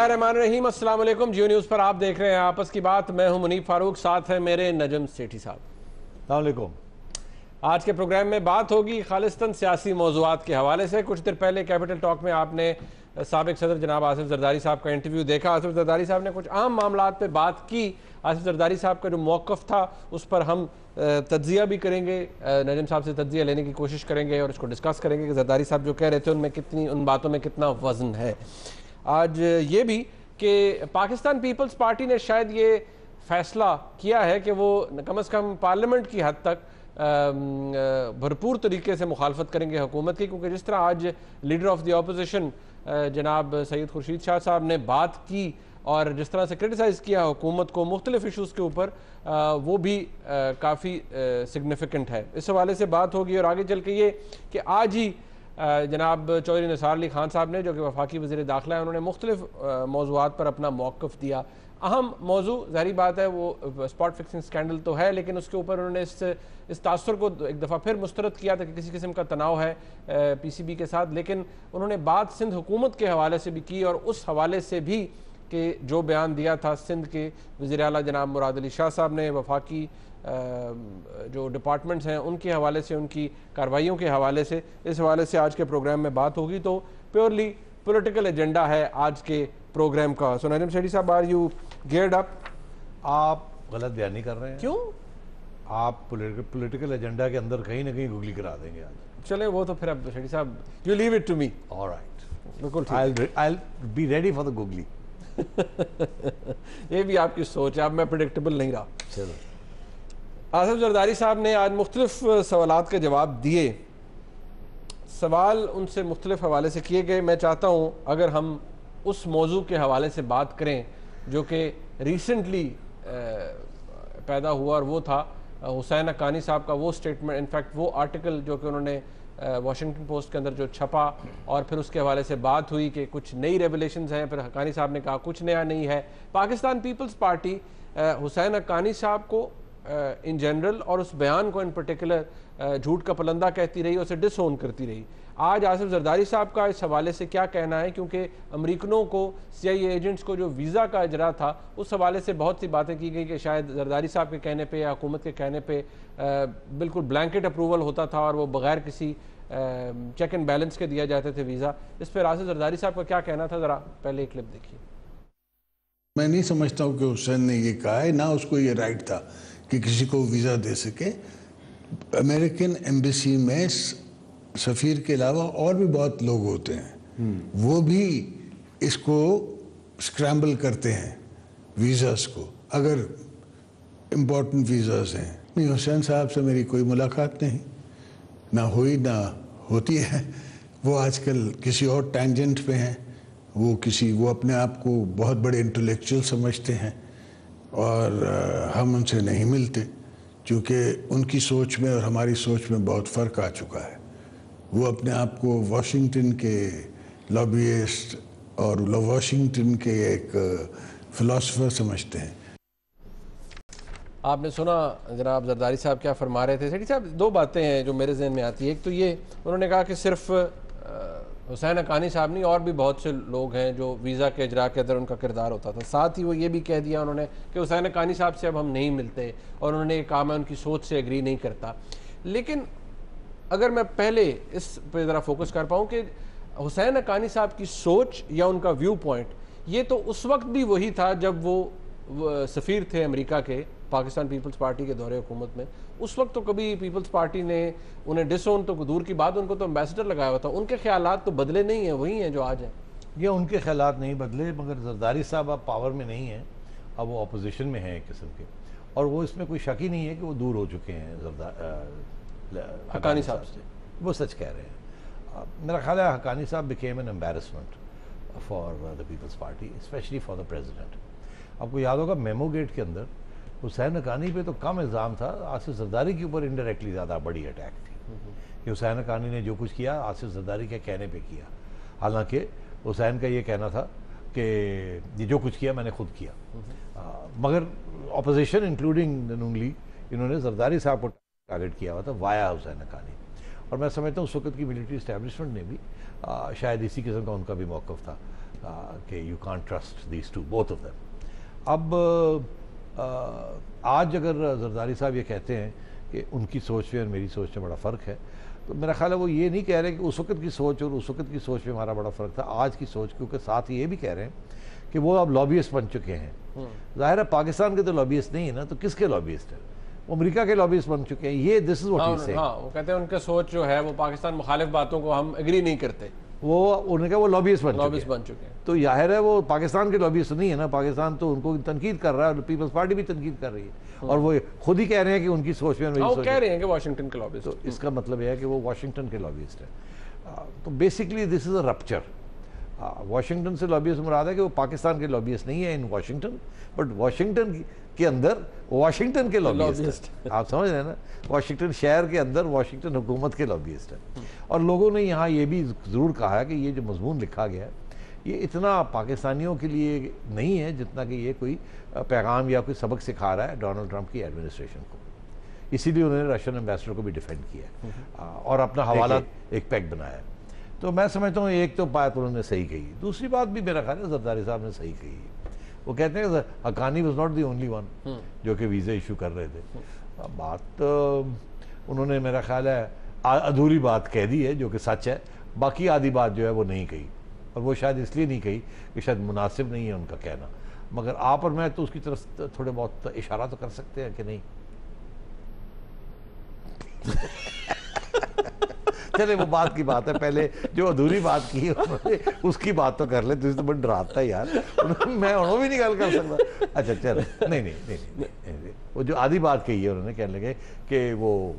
बिस्मिल्लाहिर्रहमानिर्रहीम, अस्सलाम वालेकुम। जियो न्यूज़ पर आप देख रहे हैं आपस की बात। मैं हूं मुनीब फारूक, साथ है मेरे नजम सेठी साहब। अस्सलाम वालेकुम। आज के प्रोग्राम में बात होगी खालिस्तान सियासी मौज़ूआत के हवाले से। कुछ देर पहले कैपिटल टॉक में आपने साबिक सदर जनाब आसिफ जरदारी साहब का इंटरव्यू देखा। आसिफ जरदारी साहब ने कुछ आम मामलात पे बात की। आसिफ जरदारी साहब का जो मौक़िफ़ था उस पर हम तज्ज़िया भी करेंगे, नजम साहब से तज्ज़िया लेने की कोशिश करेंगे और इसको डिस्कस करेंगे कि जरदारी साहब जो कह रहे थे उनमें कितनी, उन बातों में कितना वज़न है। आज ये भी कि पाकिस्तान पीपल्स पार्टी ने शायद ये फैसला किया है कि वो कम से कम पार्लियामेंट की हद तक भरपूर तरीके से मुखालफत करेंगे हुकूमत की, क्योंकि जिस तरह आज लीडर ऑफ द अपोजिशन जनाब सैयद खुर्शीद शाह साहब ने बात की और जिस तरह से क्रिटिसाइज़ किया हुकूमत को मुख्तलिफ इशूज़ के ऊपर, वो भी काफ़ी सिग्निफिकेंट है। इस हवाले से बात होगी। और आगे चल के ये कि आज ही जनाब चौधरी निसार अली खान साहब ने, जो कि वफाकी वज़ीर दाखिला है, उन्होंने मुख्तलिफ मौज़ूआत पर अपना मौक़िफ़ दिया। अहम मौजू ज़ाहिर बात है वो स्पॉट फिक्सिंग स्कैंडल तो है, लेकिन उसके ऊपर उन्होंने इस तासुर को एक दफ़ा फिर मुस्तरद किया था कि किसी किस्म का तनाव है PCB के साथ। लेकिन उन्होंने बात सिंध हुकूमत के हवाले से भी की और उस हवाले से भी कि जो बयान दिया था सिंध के वज़ीर आला जनाब मुराद अली शाह साहब ने, वफाकी जो डिपार्टमेंट्स हैं उनके हवाले से, उनकी कार्रवाइयों के हवाले से, इस हवाले से आज के प्रोग्राम में बात होगी। तो प्योरली पॉलिटिकल एजेंडा है आज के प्रोग्राम का। सो नजम सेठी साहब, आर यू गियर्ड अप? आप गलत बयानी कर रहे हैं। क्यों? आप पॉलिटिकल एजेंडा के अंदर कहीं ना कहीं गूगली करा देंगे आज। चले वो तो फिर अब सेठी साहब, you leave it to me. Alright, बिल्कुल I be ready for the googly. ये भी आपकी सोच है, अब मैं प्रेडिक्टेबल नहीं रहा। चलो, आसिफ जरदारी साहब ने आज मुख्तलिफ सवालात के जवाब दिए। सवाल उनसे मुख्तलिफ हवाले से किए गए। मैं चाहता हूँ अगर हम उस मौजू के हवाले से बात करें जो कि रिसेंटली पैदा हुआ, और वो था हुसैन हक्कानी साहब का वो स्टेटमेंट, इनफैक्ट वो आर्टिकल जो कि उन्होंने वाशिंगटन पोस्ट के अंदर जो छपा, और फिर उसके हवाले से बात हुई कि कुछ नई रेवलेशंस हैं। फिर हक्कानी साहब ने कहा कुछ नया नहीं है। पाकिस्तान पीपल्स पार्टी हुसैन हक्कानी साहब को इन जनरल और उस बयान को इन पर्टिकुलर झूठ का पलंदा कहती रही, उसे डिसओन करती रही। आज आसिफ जरदारी साहब का इस हवाले से क्या कहना है, क्योंकि अमरीकनों को, CIA एजेंट्स को जो वीज़ा का इजरा था उस हवाले से बहुत सी बातें की गई कि शायद जरदारी साहब के कहने पे या हुकूमत के कहने पे बिल्कुल ब्लैंकेट अप्रूवल होता था और वो बग़ैर किसी चेक एंड बैलेंस के दिया जाते थे वीज़ा। इस पर आसिफ जरदारी साहब का क्या कहना था, ज़रा पहले एक क्लिप देखिए। मैं नहीं समझता हूँ कि हुसैन ने ये कहा है, ना उसको ये राइट था कि किसी को वीज़ा दे सके। अमेरिकन एम्बेसी में सफ़ीर के अलावा और भी बहुत लोग होते हैं, वो भी इसको स्क्रैम्बल करते हैं वीज़ास को, अगर इम्पोर्टेंट वीज़ास हैं। नहीं, हुसैन साहब से मेरी कोई मुलाकात नहीं, ना हुई ना होती है। वो आजकल किसी और टैंजेंट पे हैं। वो अपने आप को बहुत बड़े इंटेलेक्चुअल समझते हैं और हम उनसे नहीं मिलते, क्योंकि उनकी सोच में और हमारी सोच में बहुत फ़र्क आ चुका है। वो अपने आप को वाशिंगटन के लॉबियस्ट और वाशिंगटन के एक फ़िलासफ़र समझते हैं। आपने सुना जनाब जरदारी साहब क्या फरमा रहे थे। सेठी साहब, दो बातें हैं जो मेरे जहन में आती है। एक तो ये, उन्होंने कहा कि सिर्फ हुसैन हक्कानी साहब नहीं, और भी बहुत से लोग हैं जो वीज़ा के इजरा के अंदर उनका किरदार होता था। साथ ही वो ये भी कह दिया उन्होंने कि हुसैन हक्कानी साहब से अब हम नहीं मिलते, और उन्होंने ये कहा मैं उनकी सोच से एग्री नहीं करता। लेकिन अगर मैं पहले इस पर ज़रा फोकस कर पाऊँ कि हुसैन हक्कानी साहब की सोच या उनका व्यू पॉइंट, ये तो उस वक्त भी वही था जब वो सफ़ीर थे अमेरिका के पाकिस्तान पीपल्स पार्टी के दौरे हुकूमत में। उस वक्त तो कभी पीपल्स पार्टी ने उन्हें डिसओन तो दूर की बात, उनको तो एम्बेसडर लगाया हुआ था। उनके ख्यालात तो बदले नहीं हैं, वही हैं जो आज हैं। ये उनके ख्यालात नहीं बदले, मगर जरदारी साहब अब पावर में नहीं हैं, अब वो अपोजिशन में हैं एक किस्म के, और वो इसमें कोई शक ही नहीं है कि वो दूर हो चुके हैं हक्कानी साहब से। वो सच कह रहे हैं। मेरा ख्याल है हक्कानी साहब became an embarrassment for the Peoples Party, specially for the president. आपको याद होगा मेमो गेट के अंदर हुसैन हक्कानी पे तो कम इल्ज़ाम था, आसिफ जरदारी के ऊपर इनडायरेक्टली ज़्यादा बड़ी अटैक थी कि हुसैन हक्कानी ने जो कुछ किया आसिफ जरदारी के कहने पे किया। हालांकि हुसैन का ये कहना था कि ये जो कुछ किया मैंने खुद किया, मगर अपोजिशन इंक्लूडिंग नून लीग, इन्होंने जरदारी साहब को टारगेट किया हुआ था वाया हुसैन हक्कानी। और मैं समझता हूँ उस वक्त की मिलिट्री इस्टेब्लिशमेंट ने भी शायद इसी किस्म का उनका भी मौक़िफ़ था। कि you can't trust these two, both of them. अब आज अगर जरदारी साहब ये कहते हैं कि उनकी सोच में और मेरी सोच में बड़ा फ़र्क है, तो मेरा ख्याल है वो ये नहीं कह रहे कि उस वक्त की सोच और उस वक्त की सोच में हमारा बड़ा फ़र्क था, आज की सोच, क्योंकि साथ ही ये भी कह रहे हैं कि वो अब लॉबियस्ट बन चुके हैं। ज़ाहिर है पाकिस्तान के तो लॉबियस्ट नहीं है ना, तो किसके लॉबियस्ट है? वो अमेरिका के लॉबियस्ट बन चुके हैं। ये this is what he saying. हाँ, वो कहते हैं उनका सोच जो है वो पाकिस्तान मुखालिफ बातों को हम एग्री नहीं करते, वो उन्होंने कहा वो लॉबियस्ट बन चुके हैं। तो जाहिर है वो पाकिस्तान के लॉबियस्ट नहीं है ना, पाकिस्तान तो उनको तनकीद कर रहा है, पीपल्स पार्टी भी तनकीद कर रही है, और वो खुद ही कह रहे हैं कि उनकी सोच में मेरी सोच कह रहे हैं कि वाशिंगटन के लॉबिस्ट। तो इसका मतलब यह है कि वो वाशिंगटन के लॉबिस्ट है। तो basically this is a rupture. Washington से लॉबियस्ट मुराद है कि वो पाकिस्तान के लॉबियस्ट नहीं है इन वाशिंगटन, बट वाशिंगटन के अंदर वाशिंगटन के लॉबियस्ट है। आप समझ रहे हैं ना, वाशिंगटन शहर के अंदर वाशिंगटन हुकूमत के लॉबियस्ट है। और लोगों ने यहाँ ये भी ज़रूर कहा है कि ये जो मजमून लिखा गया है ये इतना पाकिस्तानियों के लिए नहीं है जितना कि ये कोई पैगाम या कोई सबक सिखा रहा है डोनाल्ड ट्रंप की एडमिनिस्ट्रेशन को। इसीलिए उन्होंने रशियन एम्बेसडर को भी डिफेंड किया और अपना हवाला एक पैक बनाया। तो मैं समझता हूँ एक तो बात उन्होंने सही कही, दूसरी बात भी मेरा ख्याल है जरदारी साहब ने सही कही। वो कहते हैं Haqqani was not the only one जो कि वीज़ा इशू कर रहे थे। बात तो उन्होंने मेरा ख्याल है अधूरी बात कह दी है जो कि सच है, बाकी आधी बात जो है वो नहीं कही, और वो शायद इसलिए नहीं कही कि शायद मुनासिब नहीं है उनका कहना। मगर आप और मैं तो उसकी तरफ थोड़े बहुत इशारा तो कर सकते हैं कि नहीं। चले वो बात की बात है, पहले जो अधूरी बात की उन्होंने उसकी बात तो कर ले, तुझे तो बड़ा डराता है यार, मैं उन्होंने भी नहीं गल कर सकता। अच्छा चल, नहीं, वो जो आधी बात कही है उन्होंने, कहने लगे कि वो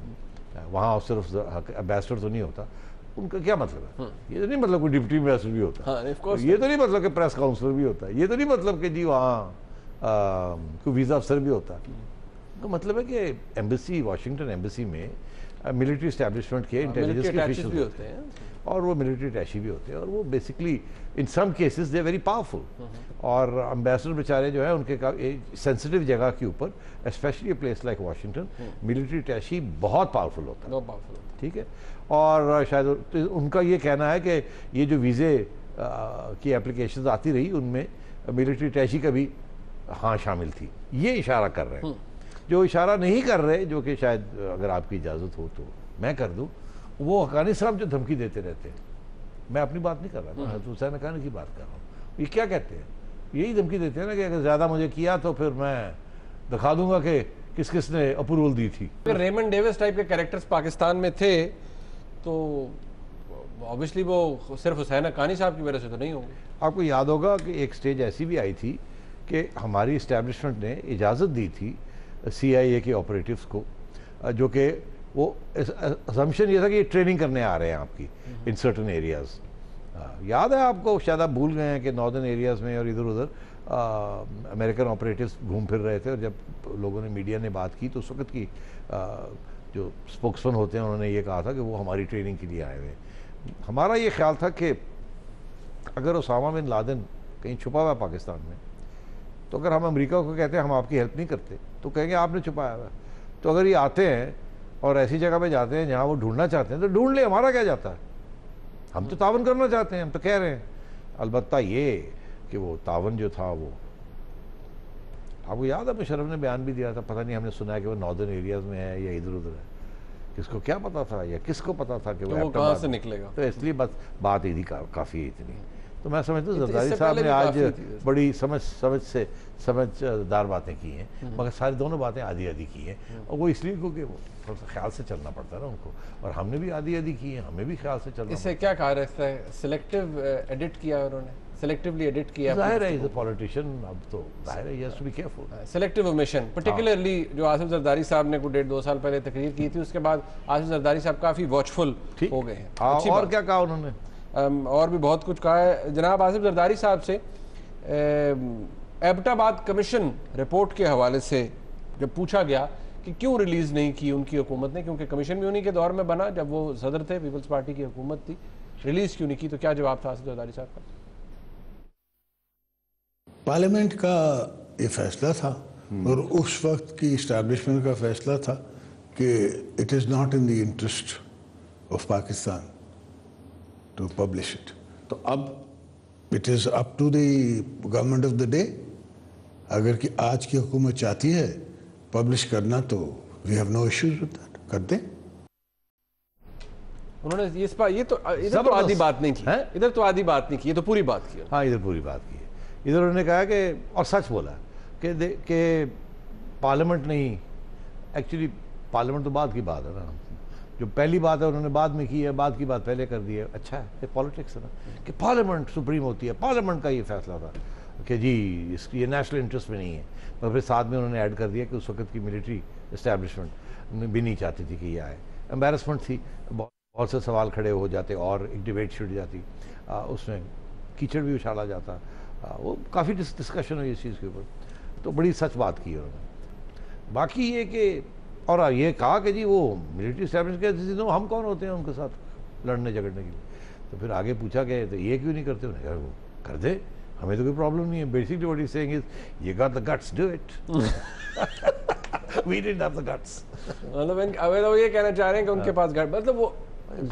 वहाँ सिर्फ एम्बेसडर तो नहीं होता, उनका क्या मतलब है? ये तो नहीं मतलब कोई डिप्टी एम्बेसडर भी होता है, ये तो नहीं मतलब कि प्रेस काउंसलर भी होता है, ये तो नहीं मतलब कि जी वहाँ कोई वीज़ा अफसर भी होता है। तो मतलब है कि एम्बेसी, वाशिंगटन एम्बेसी में मिलिट्री इस्टेब्लिशमेंट के इंटेलिजेंस के ऑफिशियल भी होते हैं, और वो मिलिट्री अटैची भी होते हैं, और वो basically in some cases they very powerful. और एम्बेसडर बेचारे जो है उनके सेंसिटिव जगह के ऊपर, specially place like Washington, military attaché बहुत पावरफुल होता है, ठीक है। और शायद तो उनका ये कहना है कि ये जो वीज़े की एप्लीकेशंस आती रही उनमें मिलिट्री अटैची का भी हाँ शामिल थी, ये इशारा कर रहे हैं। जो इशारा नहीं कर रहे, जो कि शायद अगर आपकी इजाज़त हो तो मैं कर दूं, वो हक्कानी साहब जो धमकी देते रहते हैं, मैं अपनी बात नहीं कर रहा, मैं हुसैन हक्कानी की बात कर रहा हूँ। ये क्या कहते हैं? यही धमकी देते हैं ना कि अगर ज़्यादा मुझे किया तो फिर मैं दिखा दूंगा कि किस किस ने अप्रूवल दी थी। अगर रेमंड डेविस टाइप के कैरेक्टर्स पाकिस्तान में थे तो ऑब्वियसली वो सिर्फ हुसैन हक्कानी साहब की वजह से तो नहीं होंगे। आपको याद होगा कि एक स्टेज ऐसी भी आई थी कि हमारी इस्टेब्लिशमेंट ने इजाज़त दी थी CIA के ऑपरेटिव्स को, जो कि वो असम्पशन ये था कि ये ट्रेनिंग करने आ रहे हैं आपकी इन सर्टन एरियाज़। याद है आपको, शायद आप भूल गए हैं कि नॉर्दर्न एरियाज़ में और इधर उधर अमेरिकन ऑपरेटिव्स घूम फिर रहे थे, और जब लोगों ने, मीडिया ने बात की तो उस वक्त की जो स्पोक्समैन होते हैं उन्होंने ये कहा था कि वो हमारी ट्रेनिंग के लिए आए हुए हैं। हमारा ये ख्याल था कि अगर उसामा बिन लादेन कहीं छुपा हुआ पाकिस्तान में, तो अगर हम अमेरिका को कहते हैं हम आपकी हेल्प नहीं करते तो कहेंगे आपने छुपाया हुआ। तो अगर ये आते हैं और ऐसी जगह पे जाते हैं जहाँ वो ढूंढना चाहते हैं तो ढूंढ ले, हमारा क्या जाता है? हम तो तावन करना चाहते हैं, हम तो कह रहे हैं। अलबत्ता ये कि वो तावन जो था वो, आपको याद है मुशर्रफ ने बयान भी दिया था, पता नहीं हमने सुना है कि वो नॉर्दर्न एरियाज़ में है या इधर उधर है, किसको क्या पता था या किसको पता था कि वो कहाँ से निकलेगा? तो इसलिए बस बात इधर काफ़ी है इतनी। तो मैं समझता हूँ जरदारी साहब ने आज बड़ी समझदार बातें की हैं, मगर सारी दोनों बातें आधी आधी की हैं, और वो इसलिए क्योंकि वो थोड़ा सा ख्याल से चलना पड़ता है ना उनको, और हमने भी आधी आधी की है, हमें भी ख्याल से चलना। इससे क्या कहा रहता है? सिलेक्टिव एडिट किया उन्होंने, सिलेक्टिवली एडिट किया। जाहिर है, इज अ पॉलिटिशियन, अब तो जाहिर है, he has to be careful. Selective omission, particularly जो आसिफ जरदारी साहब ने कुछ 1.5-2 साल पहले तकरीर की थी, उसके बाद आसिफ जरदारी साहब काफ़ी वॉचफुल हो गए हैं। और क्या कहा उन्होंने? और भी बहुत कुछ कहा है जनाब आसिफ जरदारी साहब से। एबटाबाद कमीशन रिपोर्ट के हवाले से जब पूछा गया कि क्यों रिलीज़ नहीं की उनकी हुकूमत ने, क्योंकि कमीशन भी उन्हीं के दौर में बना जब वो सदर थे, पीपल्स पार्टी की हुकूमत थी, रिलीज़ क्यों नहीं की? तो क्या जवाब था आसिफ जरदारी साहब का? पार्लियामेंट का ये फैसला था और उस वक्त की इस्टेब्लिशमेंट का फैसला था कि it is not in the interest of Pakistan to publish it. तो अब it is up to the government of the day. अगर कि आज की हुकूमत चाहती है पब्लिश करना तो we have no issues with that, कर दें। उन्होंने इस बार ये तो इधर तो आधी बात नहीं की है, इधर तो आधी बात नहीं की, ये तो पूरी बात की। हाँ, इधर पूरी बात की है। इधर उन्होंने कहा कि, और सच बोला कि पार्लियामेंट नहीं, एक्चुअली पार्लियामेंट तो बाद की बात है ना, जो पहली बात है उन्होंने बाद में की है, बाद की बात पहले कर दी है। अच्छा है, ये पॉलिटिक्स है ना, कि पार्लियामेंट सुप्रीम होती है, पार्लियामेंट का ये फैसला था कि जी ये नेशनल इंटरेस्ट में नहीं है। और फिर साथ में उन्होंने ऐड कर दिया कि उस वक्त की मिलिट्री इस्टेब्लिशमेंट भी नहीं चाहती थी कि ये आए। एम्बेरसमेंट थी, बहुत से सवाल खड़े हो जाते और एक डिबेट छिड़ जाती, उसमें कीचड़ भी उछाला जाता, वो काफ़ी डिस्कशन हुई इस चीज़ के ऊपर, तो बड़ी सच बात की उन्होंने। बाकी ये कि, और ये कहा कि जी वो मिलिट्री इस्टेब्लिशमेंट के हम कौन होते हैं उनके साथ लड़ने झगड़ने के लिए। तो फिर आगे पूछा कि तो ये क्यों नहीं करते, उन्होंने कहा वो कर दे, हमें तो कोई प्रॉब्लम नहीं है। Basically what he is saying is you got the guts, do it. We didn't have the guts. मतलब वो ये कहना चाह रहे हैं कि उनके पास गट, मतलब वो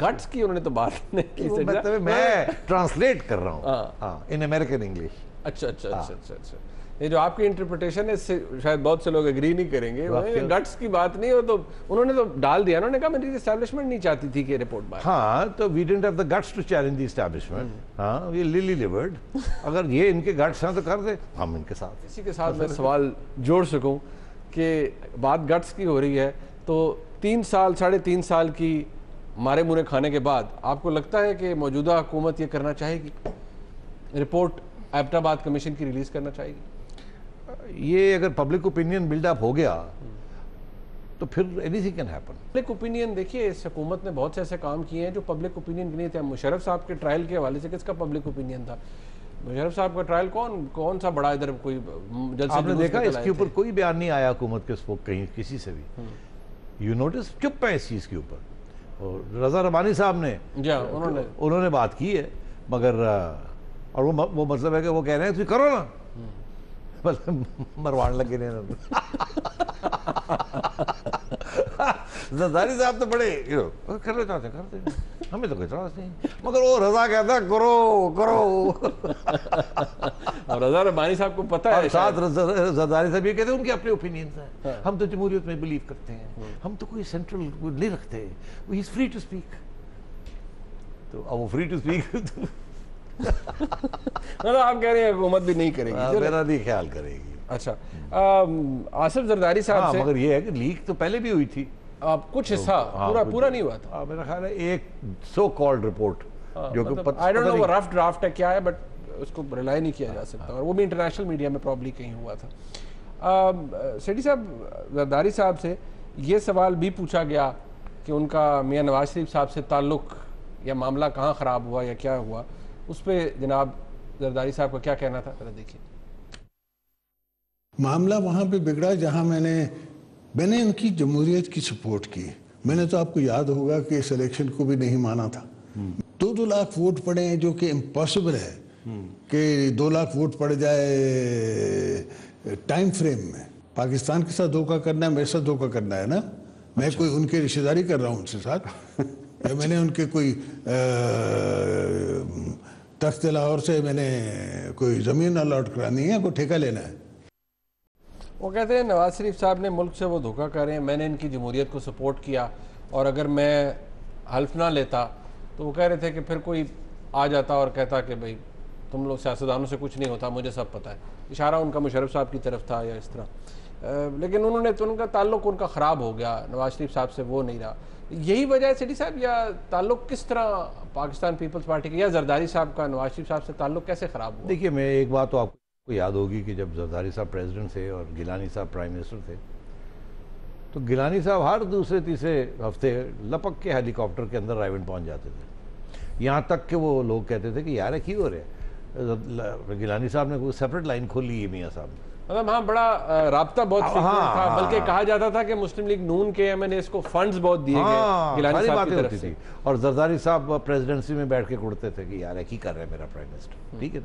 गट्स की उन्होंने तो बात नहीं की। मतलब मैं ट्रांसलेट कर रहा हूँ इन अमेरिकन इंग्लिश। अच्छा अच्छा अच्छा अच्छा अच्छा, ये जो आपकी इंटरप्रिटेशन है इससे शायद बहुत से लोग एग्री नहीं करेंगे। गट्स की बात नहीं हो तो उन्होंने तो डाल दिया, उन्होंने कहा मेरी एस्टैब्लिशमेंट नहीं चाहती थी कि रिपोर्ट बाहर। हाँ, तो we didn't have the guts to challenge the establishment. हाँ, ये लिली लिवर्ड, अगर ये इनके गट्स हैं तो कर दे, हम इनके साथ। इसी के साथ मैं सवाल जोड़ सकूं कि बात गट्स की हो रही है, तो 3 साल 3.5 साल की मारे मुरे खाने के बाद आपको लगता है कि मौजूदा हुकूमत ये करना चाहेगी, रिपोर्ट एबटाबाद कमीशन की रिलीज करना चाहेगी? ये अगर पब्लिक ओपिनियन बिल्डअप हो गया तो फिर anything can happen. Public opinion देखिए, इस हुकूमत ने बहुत से ऐसे काम किए हैं जो पब्लिक ओपिनियन के नहीं थे। मुशर्रफ साहब के ट्रायल के हवाले से किसका पब्लिक ओपिनियन था? मुशर्रफ साहब का ट्रायल कौन सा बड़ा इधर कोई जलसे आपने देखा इसके ऊपर कोई बयान नहीं आया हुकूमत के स्पोक कहीं किसी से भी। यू नोटिस चुप है इस चीज़ के ऊपर। और रजा रबानी साहब ने उन्होंने बात की है, मगर और वो मतलब है कि वो कह रहे हैं तुम करो ना, मरवान लगे ने। जरदारी साहब तो बड़े करना चाहते करते, हमें तो कोई इतराज नहीं, मगर वो रजा कहता करो करो। और रजा रबानी साहब को पता है, साथ जरदारी साहब ये कहते हैं उनके अपने ओपिनियंस हैं। हम तो जमहूरियत में बिलीव करते हैं, हम तो कोई सेंट्रल नहीं रखते, he is free to speak. तो अब वो फ्री टू स्पीक मतलब आप कह रहे हैं हुकूमत भी नहीं करेगी? मेरा नहीं ख्याल करेगी। अच्छा, आसिफ जरदारी साहब से, मगर ये है कि लीक तो पहले भी हुई थी, कुछ हिस्सा पूरा नहीं हुआ था। मेरा ख्याल है एक सो कॉल्ड रिपोर्ट जो कि आई डोंट नो वो रफ ड्राफ्ट है क्या है, बट उसको रिलाई नहीं किया जा सकता, और वो भी इंटरनेशनल मीडिया में प्रॉब्ली कहीं हुआ था। सेठी साहब, जरदारी साहब से ये सवाल भी पूछा गया कि उनका मियां नवाज शरीफ साहब से ताल्लुक या मामला कहाँ ख़राब हुआ या क्या हुआ, उस पर जनाब जरदारी साहब का क्या कहना था, जरा देखिए। मामला वहाँ पे बिगड़ा जहाँ मैंने उनकी जमहूरियत की सपोर्ट की। मैंने तो आपको याद होगा कि इस इलेक्शन को भी नहीं माना था। 2-2 लाख वोट पड़े हैं, जो कि इम्पॉसिबल है कि 2 लाख वोट पड़ जाए टाइम फ्रेम में। पाकिस्तान के साथ धोखा करना है, मेरे साथ धोखा करना है ना। मैं अच्छा। कोई उनके रिश्तेदारी कर रहा हूँ उनके साथ या मैंने उनके कोई तख्त लाहौर से मैंने कोई ज़मीन अलॉट करानी है, कोई ठेका लेना है। वो कहते हैं नवाज शरीफ साहब ने मुल्क से वो धोखा कर रहे हैं, मैंने इनकी जमहूरियत को सपोर्ट किया, और अगर मैं हल्फ ना लेता तो वो कह रहे थे कि फिर कोई आ जाता और कहता कि भाई तुम लोग सियासतदानों से कुछ नहीं होता, मुझे सब पता है। इशारा उनका मुशर्रफ साहब की तरफ था या इस तरह, लेकिन उन्होंने तो उनका ताल्लुक उनका ख़राब हो गया, नवाज शरीफ साहब से वो नहीं रहा। यही वजह है सेठी साहब, या ताल्लुक किस तरह पाकिस्तान पीपल्स पार्टी के या जरदारी साहब का नवाज शरीफ साहब से ताल्लुक कैसे ख़राब हुआ? देखिए, मैं एक बात तो आपको याद होगी कि जब जरदारी साहब प्रेसिडेंट थे और गिलानी साहब प्राइम मिनिस्टर थे, तो गिलानी साहब हर दूसरे तीसरे हफ्ते लपक के हेलीकॉप्टर के अंदर रायवन पहुंच जाते थे। यहाँ तक कि वो लोग कहते थे कि यार की हो रहा है, गिलानी साहब ने कोई सेपरेट लाइन खोली है मियाँ साहब ने। मतलब हाँ, बड़ा राब्ता बहुत था, बल्कि कहा जाता था कि मुस्लिम लीग नून के एमएनए इसको फंड्स बहुत दिए गए गिलानी साहब की तरफ से। और जरदारी साहब प्रेसिडेंसी में बैठ के कुड़ते थे कि यार एक ही कर रहे हैं मेरा प्राइम मिनिस्टर, ठीक है।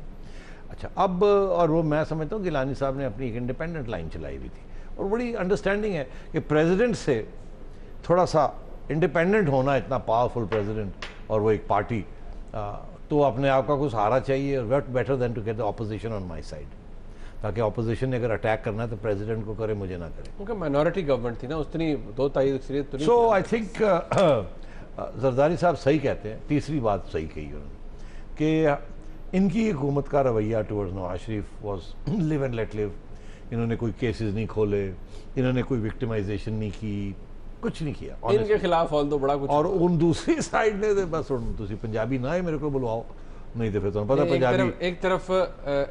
अच्छा, अब और वो मैं समझता हूँ गिलानी साहब ने अपनी एक इंडिपेंडेंट लाइन चलाई हुई थी, और बड़ी अंडरस्टैंडिंग है कि प्रेसिडेंट से थोड़ा सा इंडिपेंडेंट होना, इतना पावरफुल प्रेसिडेंट और वो एक पार्टी तो अपने आप का कुछ सहारा चाहिए, what better than to get the opposition on my side, ताकि ऑपोजिशन ने अगर अटैक करना है तो प्रेसिडेंट को करे, मुझे ना करे। उनका माइनॉरिटी गवर्नमेंट थी ना, उतनी दो ताई अक्सरियत तो नहीं। सो आई थिंक जरदारी साहब सही कहते हैं, तीसरी बात सही कही उन्होंने कि इनकी हुकूमत का रवैया towards Nawaz Sharif was live and let live. इन्होंने कोई केसेस नहीं खोले, इन्होंने कोई विक्टिमाइजेशन नहीं की, कुछ नहीं किया इनके खिलाफ ऑल तो बड़ा कुछ। और उन दूसरी साइड ने बस तुसी पंजाबी ना है मेरे को बुलवाओ, नहीं तो फिर तुम्हें पता पंजाबी। एक तरफ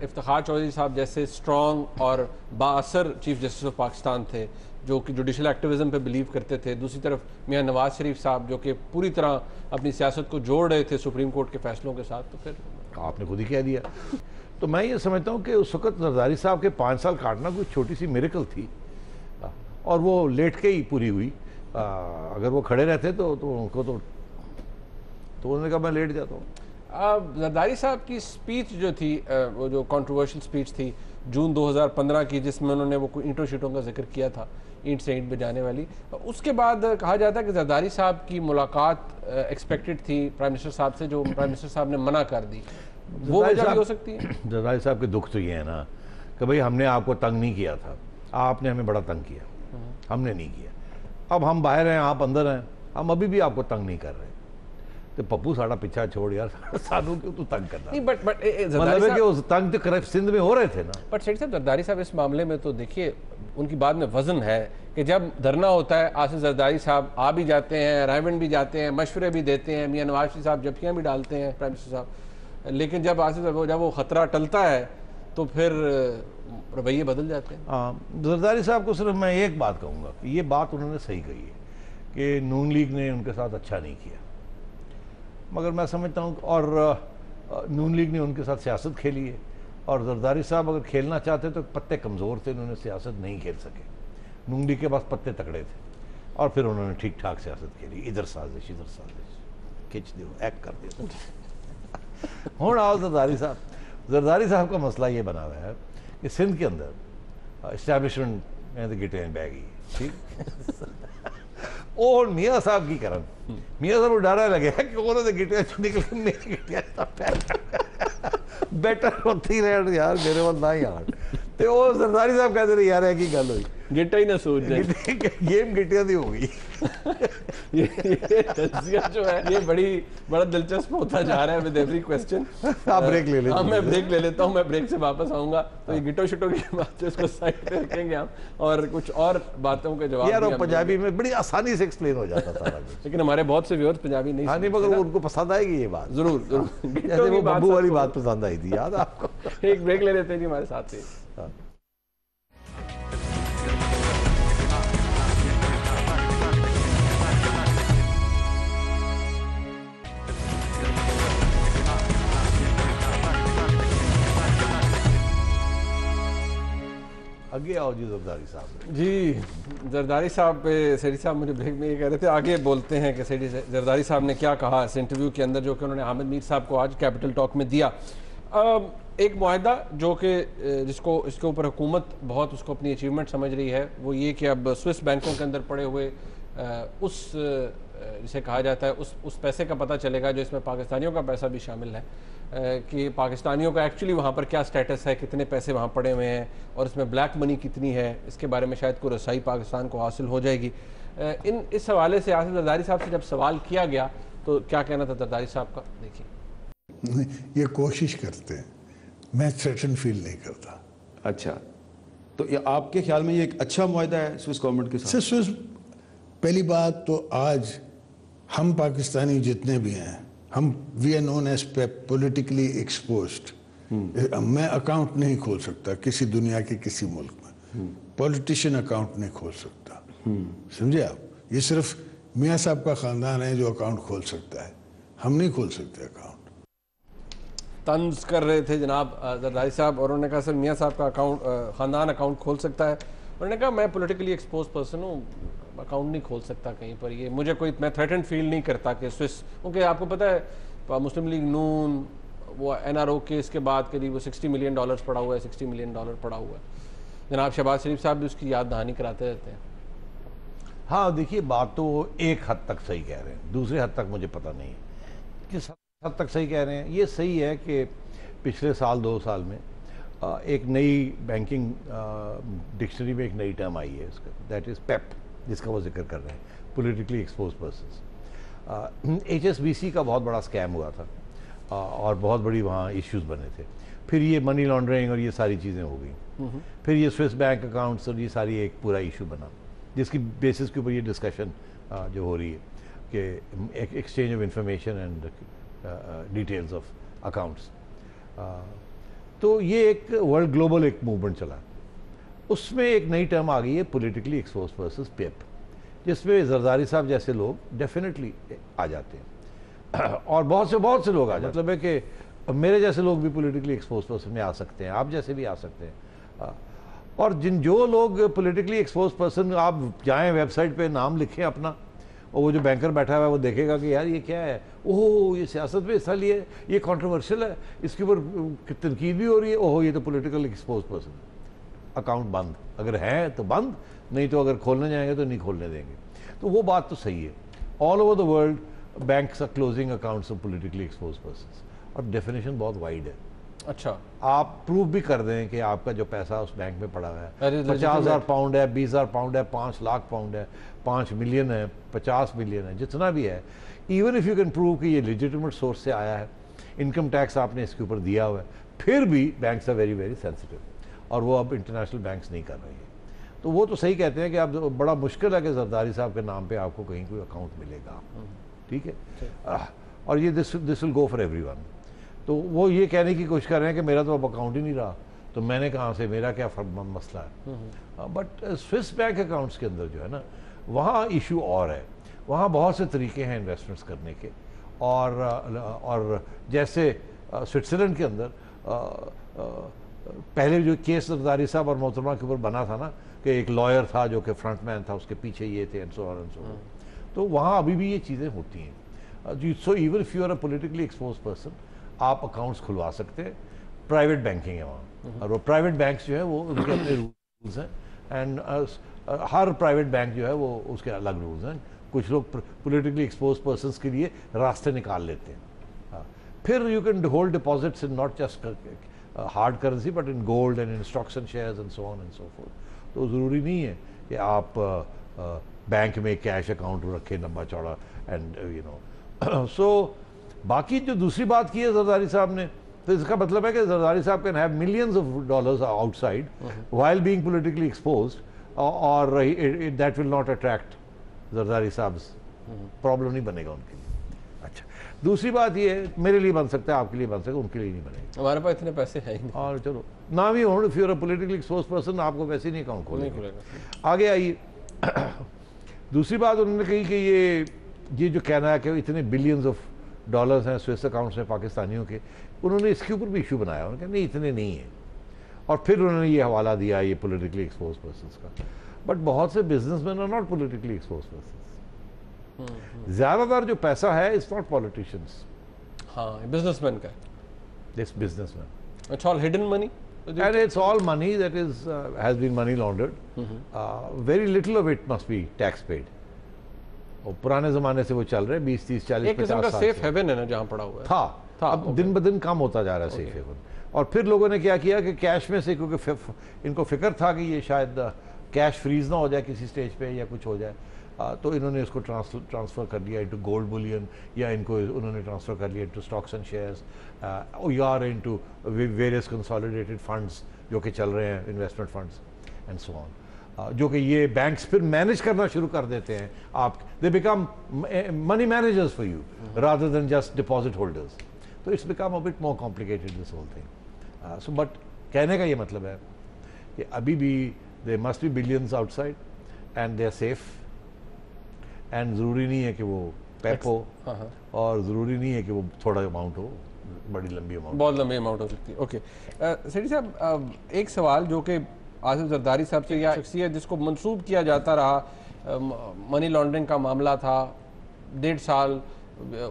इफ्तिखार चौधरी साहब जैसे स्ट्रॉन्ग और बाअसर चीफ जस्टिस ऑफ पाकिस्तान थे जो कि जुडिशल एक्टिविज्म पे बिलीव करते थे, दूसरी तरफ मियां नवाज शरीफ साहब जो कि पूरी तरह अपनी सियासत को जोड़ रहे थे सुप्रीम कोर्ट के फैसलों के साथ। तो फिर आपने खुद ही कह दिया। तो मैं ये समझता हूँ कि उस वक्त जरदारी साहब के 5 साल काटना कोई छोटी सी मिरेकल थी, और वो लेट के ही पूरी हुई। अगर वो खड़े रहते तो उनको तो उन्होंने कहा मैं लेट जाता हूँ। जरदारी साहब की स्पीच जो थी, वो जो कंट्रोवर्शियल स्पीच थी जून 2015 की, जिसमें उन्होंने वो ईंटों शीटों का जिक्र किया था, ईंट से ईंट बजाने वाली, उसके बाद कहा जाता है कि जरदारी साहब की मुलाकात एक्सपेक्टेड थी प्राइम मिनिस्टर साहब से, जो प्राइम मिनिस्टर साहब ने मना कर दी। वो वजह भी हो सकती है। जरदारी साहब के दुख तो ये है ना कि भाई हमने आपको तंग नहीं किया था, आपने हमें बड़ा तंग किया, हमने नहीं किया। अब हम बाहर हैं, आप अंदर हैं, हम अभी भी आपको तंग नहीं कर रहे। तो पप्पू साड़ा पीछा छोड़ यार, सानू क्यों तू तंग करना। नहीं बट मतलब है कि उस तंग तो करप्ट सिंध में हो रहे थे ना। बट सेठ साहब, जरदारी साहब इस मामले में तो देखिए उनकी बात में वजन है कि जब धरना होता है आसिफ जरदारी साहब आ भी जाते हैं, रायवन भी जाते हैं, मशवरे भी देते हैं, मियां नवाज शरीफ साहब जफ्फियाँ भी डालते हैं प्राइम मिनिस्टर साहब, लेकिन जब जब वो खतरा टलता है तो फिर रवैये बदल जाते हैं। हाँ, जरदारी साहब को सिर्फ मैं एक बात कहूँगा कि ये बात उन्होंने सही कही है कि नून लीग ने उनके साथ अच्छा नहीं किया, मगर मैं समझता हूँ और नून लीग ने उनके साथ सियासत खेली है, और जरदारी साहब अगर खेलना चाहते तो पत्ते कमज़ोर थे, उन्होंने सियासत नहीं खेल सके। नून लीग के पास पत्ते तकड़े थे और फिर उन्होंने ठीक ठाक सियासत खेली, इधर साजिश खिंच दो, एक्ट कर दिया। हूँ आओ जरदारी साहब का मसला ये बना हुआ है कि सिंध के अंदर इस्टेब्लिशमेंट में तो गिटे बैग ही ठीक और मियाँ साहब की करन मियाँ साहब को डरा लगे कि उन्होंने गिटिया निकल मेरी गिटिया बेटर होती रहे यार मेरे वाल ना यार। तो वो जरदारी साहब कहते रहे यार है की गल हुई गिट्टा ही ना सोच गेम गिटिया दी हो गई। ये तज्जिया जो है ये बड़ा दिलचस्प होता जा रहा है विद एवरी क्वेश्चन। आप ब्रेक ले लेते हैं। मैं ब्रेक ले लेता हूँ, मैं ब्रेक से वापस आऊंगा तो ये गिटो शिटो की बात है इसको साइड पे रखेंगे हम और कुछ और बातों के जवाब यार पंजाबी में बड़ी आसानी से एक्सप्लेन हो जाता सारा कुछ। लेकिन हमारे बहुत से व्यूअर्स पंजाबी नहीं। हाँ नहीं, मगर उनको पसंद आएगी ये बात जरूर जरूर, जैसे वो बब्बू वाली बात पसंद आई थी, याद आपको। एक ब्रेक ले लेते हैं जी हमारे साथ से। आगे आओ जी जरदारी साहब। जी जरदारी साहब पे सेठी साहब मुझे ब्रेक में ये कह रहे थे आगे बोलते हैं कि सेठी जरदारी साहब ने क्या कहा इस इंटरव्यू के अंदर जो कि उन्होंने हामिद मीर साहब को आज कैपिटल टॉक में दिया। एक मुआहदा जो कि जिसको इसके ऊपर हुकूमत बहुत उसको अपनी अचीवमेंट समझ रही है वो ये कि अब स्विस बैंकों के अंदर पड़े हुए उस जिसे कहा जाता है उस पैसे का पता चलेगा जो इसमें पाकिस्तानियों का पैसा भी शामिल है, कि पाकिस्तानियों का एक्चुअली वहाँ पर क्या स्टेटस है, कितने पैसे वहाँ पड़े हुए हैं और इसमें ब्लैक मनी कितनी है, इसके बारे में शायद कोई रसाई पाकिस्तान को हासिल हो जाएगी। इस हवाले से आसिफ जरदारी साहब से जब सवाल किया गया तो क्या कहना था जरदारी साहब का, देखिए। ये कोशिश करते हैं, मैं थ्रेटन फील नहीं करता। अच्छा, तो ये आपके ख्याल में ये एक अच्छा मुआहदा है स्विस गवर्नमेंट के साथ? स्विस पहली बात तो आज हम पाकिस्तानी जितने भी हैं हम we are known as politically exposed. मैं अकाउंट नहीं खोल सकता किसी दुनिया के किसी मुल्क में, पॉलिटिशियन अकाउंट नहीं खोल सकता, समझे आप। ये सिर्फ मियाँ साहब का खानदान है जो अकाउंट खोल सकता है, हम नहीं खोल सकते अकाउंट। तंज कर रहे थे जनाब जरदारी साहब और उन्होंने कहा सर मियाँ साहब का अकाउंट ख़ानदान अकाउंट खोल सकता है। उन्होंने कहा मैं पॉलिटिकली एक्सपोज पर्सन हूँ, अकाउंट नहीं खोल सकता कहीं पर, ये मुझे कोई मैं थ्रेटन फील नहीं करता कि स्विस, क्योंकि आपको पता है मुस्लिम लीग नून वो NRO केस के बाद करीब वो $60 मिलियन पड़ा हुआ है, $60 मिलियन पड़ा हुआ है। जनाब शहबाज शरीफ साहब भी उसकी याद दहानी कराते रहते हैं। हाँ देखिए बात तो एक हद तक सही कह रहे हैं, दूसरे हद तक मुझे पता नहीं कि हद तक सही कह रहे हैं। ये सही है कि पिछले साल 2 साल में एक नई बैंकिंग डिक्शनरी में एक नई टर्म आई है इसका, दैट इज़ पेप, जिसका वो जिक्र कर रहे हैं, पॉलिटिकली एक्सपोज पर्सन्स। HSBC का बहुत बड़ा स्कैम हुआ था और बहुत बड़ी वहाँ इश्यूज बने थे। फिर ये मनी लॉन्ड्रिंग और ये सारी चीज़ें हो गई। फिर ये स्विस बैंक अकाउंट्स और ये सारी एक पूरा इशू बना, जिसकी बेसिस के ऊपर ये डिस्कशन जो हो रही है कि exchange of information and details of accounts. तो ये एक वर्ल्ड ग्लोबल एक मूवमेंट चला, उसमें एक नई टर्म आ गई है पॉलिटिकली एक्सपोज पर्सन्स, पेप, जिसमें जरदारी साहब जैसे लोग डेफिनेटली आ जाते हैं और बहुत से लोग आ जाते हैं। मतलब है कि मेरे जैसे लोग भी पॉलिटिकली एक्सपोज पर्सन में आ सकते हैं, आप जैसे भी आ सकते हैं। और जो लोग पॉलिटिकली एक्सपोज पर्सन, आप जाएं वेबसाइट पे नाम लिखें अपना, और वो जो बैंकर बैठा हुआ है वो देखेगा कि यार ये क्या है, ओह ये सियासत में हिस्सा लिए, ये कंट्रोवर्शियल है, इसके ऊपर तनकीद भी हो रही है, ओह ये तो पॉलिटिकल एक्सपोज पर्सन, अकाउंट बंद, अगर है तो बंद, नहीं तो अगर खोलने जाएंगे तो नहीं खोलने देंगे। तो वो बात तो सही है। All over the world banks are closing accounts of politically expose persons, और डेफिनेशन बहुत वाइड है। अच्छा, आप प्रूफ भी कर दें कि आपका जो पैसा उस बैंक में पड़ा हुआ है 50,000 पाउंड है, 20,000 पाउंड है, 5 लाख पाउंड है, 5 मिलियन है, 50 मिलियन है, जितना भी है, even if you can prove कि ये लेजिटिमेट सोर्स से आया है, इनकम टैक्स आपने इसके ऊपर दिया हुआ है, फिर भी banks are very very sensitive, और वो अब इंटरनेशनल बैंक्स नहीं कर रही है। तो वो तो सही कहते हैं कि अब बड़ा मुश्किल है कि जरदारी साहब के नाम पे आपको कहीं कोई अकाउंट मिलेगा, ठीक है, और ये this will go for everyone. तो वो ये कहने की कोशिश कर रहे हैं कि मेरा तो अब अकाउंट ही नहीं रहा, तो मैंने कहाँ से, मेरा क्या मसला है। बट स्विस बैंक अकाउंट्स के अंदर जो है ना, वहाँ इशू और है, वहाँ बहुत से तरीके हैं इन्वेस्टमेंट्स करने के, और जैसे स्विट्ज़रलैंड के अंदर पहले जो केस जरदारी साहब और मोहतरमा के ऊपर बना था ना, कि एक लॉयर था जो कि फ्रंटमैन था, उसके पीछे ये थे एंड सो ऑन, तो वहाँ अभी भी ये चीज़ें होती हैं। So even if you are a politically expose person, आप अकाउंट्स खुलवा सकते हैं। प्राइवेट बैंकिंग है वहाँ, और वो प्राइवेट बैंक्स जो है वो उनके अपने रूल्स हैं, एंड हर प्राइवेट बैंक जो है वो उसके अलग रूल्स हैं। कुछ लोग पॉलिटिकली एक्सपोज पर्सन्स के लिए रास्ते निकाल लेते हैं। फिर you can hold deposits in not just hard currency but in gold and in stocks and shares and so on and so fourth. तो ज़रूरी नहीं है कि आप बैंक में कैश अकाउंट रखें लंबा चौड़ा, एंड यू नो। सो बाकी जो दूसरी बात की है जरदारी साहब ने, तो इसका मतलब है कि जरदारी साहब can have millions of dollars outside while being politically exposed, और that will not attract Zardari साहब, प्रॉब्लम नहीं बनेगा उनके लिए। अच्छा, दूसरी बात ये है, मेरे लिए बन सकता है, आपके लिए बन सकता है, उनके लिए नहीं बनेगा। हमारे पास इतने पैसे हैं ही नहीं। और चलो ना भी हो, if you are a politically expose person, आपको वैसे ही नहीं अकाउंट खोलेगा। आगे आइए, दूसरी बात उन्होंने कही कि ये जो कहना है कि इतने बिलियंस ऑफ डॉलर्स हैं स्विस अकाउंट्स में पाकिस्तानियों के, उन्होंने इसके ऊपर भी इशू बनाया। उन्होंने कहा नहीं इतने नहीं है, और फिर उन्होंने ये हवाला दिया ये पॉलिटिकली एक्सपोज पर्सन्स का। बट बहुत से businessman are not politically expose persons. ज़्यादातर जो पैसा है इट्स नॉट पॉलिटिशियंस, हाँ बिजनेसमैन का, this businessman, it's all hidden money, and it's all money that is has been money laundered. Very little of it must be tax paid. और पुराने ज़माने से वो चल रहे 20, 30, 40, 50 साल सेफ हेवन है ना जहाँ पड़ा हुआ है। था अब दिन ब दिन कम होता जा रहा है सेफ हेवन। और फिर लोगों ने क्या किया कि कैश में से, क्योंकि इनको फिक्र था कि ये शायद कैश फ्रीज ना हो जाए किसी स्टेज पे या कुछ हो जाए, तो इन्होंने इसको ट्रांसफ़र कर दिया इनटू गोल्ड बुलियन, या इनको उन्होंने ट्रांसफ़र कर लिया इनटू स्टॉक्स एंड शेयर्स, या इनटू वेरियस कंसोलिडेटेड फंड्स जो कि चल रहे हैं, investment funds and so on, जो कि ये बैंक्स फिर मैनेज करना शुरू कर देते हैं। आप they become money managers for you rather than just deposit holders. तो it's become a bit more complicated this whole thing. So but कहने का ये मतलब है कि अभी भी they must be billions outside and they are safe, and ज़रूरी नहीं है कि वो पैप हो, और ज़रूरी नहीं है कि वो थोड़ा अमाउंट हो, बड़ी लंबी अमाउंट, बहुत लंबी अमाउंट हो सकती है। ओके सेठी साहब, एक सवाल जो कि आसिफ जरदारी साहब से, या शख्सियत जिसको मंसूब किया जाता रहा, मनी लॉन्ड्रिंग का मामला था 1.5 साल,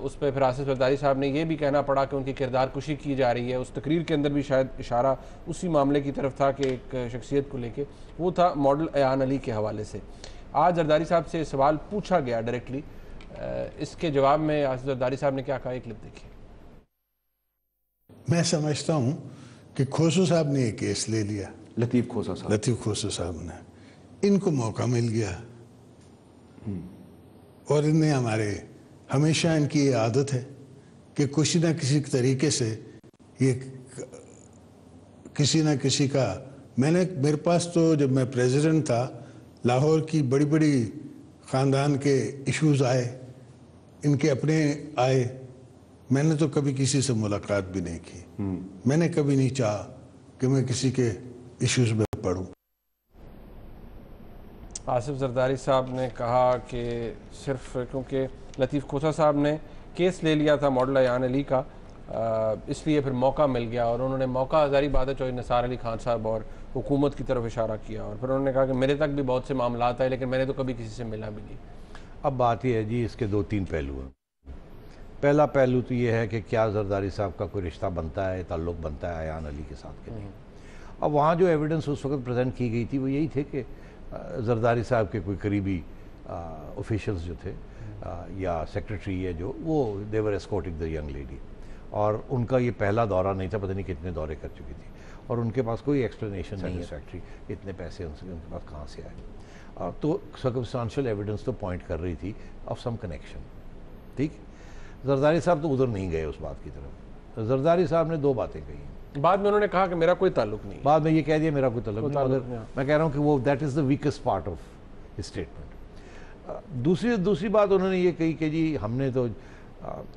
उस पर फिर आसिफ जरदारी साहब ने यह भी कहना पड़ा कि उनकी किरदार कुशी की जा रही है। उस तकरीर के अंदर भी शायद इशारा उसी मामले की तरफ था कि एक शख्सियत को लेके, वो था मॉडल अयान अली के हवाले से। आज जरदारी साहब से सवाल पूछा गया डायरेक्टली, इसके जवाब में आसिफ जरदारी साहब ने क्या कहा, एक क्लिप देखिए। मैं समझता हूँ कि खोसू साहब ने ये केस ले लिया, लतीफ़ खोसा साहब, लतीफ़ खोसू साहब ने, इनको मौका मिल गया और इन्हें हमारे हमेशा इनकी ये आदत है कि किसी ना किसी तरीके से ये किसी ना किसी का, मेरे पास तो जब मैं प्रेसिडेंट था लाहौर की बड़ी बड़ी ख़ानदान के इश्यूज आए, इनके अपने आए, मैंने तो कभी किसी से मुलाकात भी नहीं की। मैंने कभी नहीं चाहा कि मैं किसी के इश्यूज में पढ़ूं। आसिफ जरदारी साहब ने कहा कि सिर्फ क्योंकि लतीफ़ खोसा साहब ने केस ले लिया था मॉडल अयान अली का, इसलिए फिर मौका मिल गया, और उन्होंने मौका, ज़ाहिर बात है, चौधरी निसार अली खान साहब और हुकूमत की तरफ इशारा किया, और फिर उन्होंने कहा कि मेरे तक भी बहुत से मामला आए लेकिन मैंने तो कभी किसी से मिला भी नहीं। अब बात यह है जी, इसके 2-3 पहलू हैं। पहला पहलू तो ये है कि क्या जरदारी साहब का कोई रिश्ता बनता है, ताल्लुक़ बनता है अयान अली के साथ के नहीं। अब वहाँ जो एविडेंस उस वक्त प्रेजेंट की गई थी वो यही थे कि जरदारी साहब के कोई करीबी ऑफिशियल्स जो थे या सेक्रेटरी है जो, वो दे वर एस्कॉर्टिंग द यंग लेडी, और उनका ये पहला दौरा नहीं था, पता नहीं कितने दौरे कर चुकी थी, और उनके पास कोई एक्सप्लेनेशन नहीं है फैक्ट्री इतने पैसे उनके पास कहाँ से आए। तो सर्कमस्टेंशियल एविडेंस तो पॉइंट कर रही थी ऑफ सम कनेक्शन। ठीक, जरदारी साहब तो उधर नहीं गए उस बात की तरफ। जरदारी साहब ने 2 बातें कही, बाद में उन्होंने कहा कि मेरा कोई ताल्लुक नहीं, बाद में ये कह दिया मेरा कोई ताल्लुक नहीं, मगर मैं कह रहा हूँ कि वो that is the weakest part of his statement. दूसरी बात उन्होंने ये कही कि जी हमने तो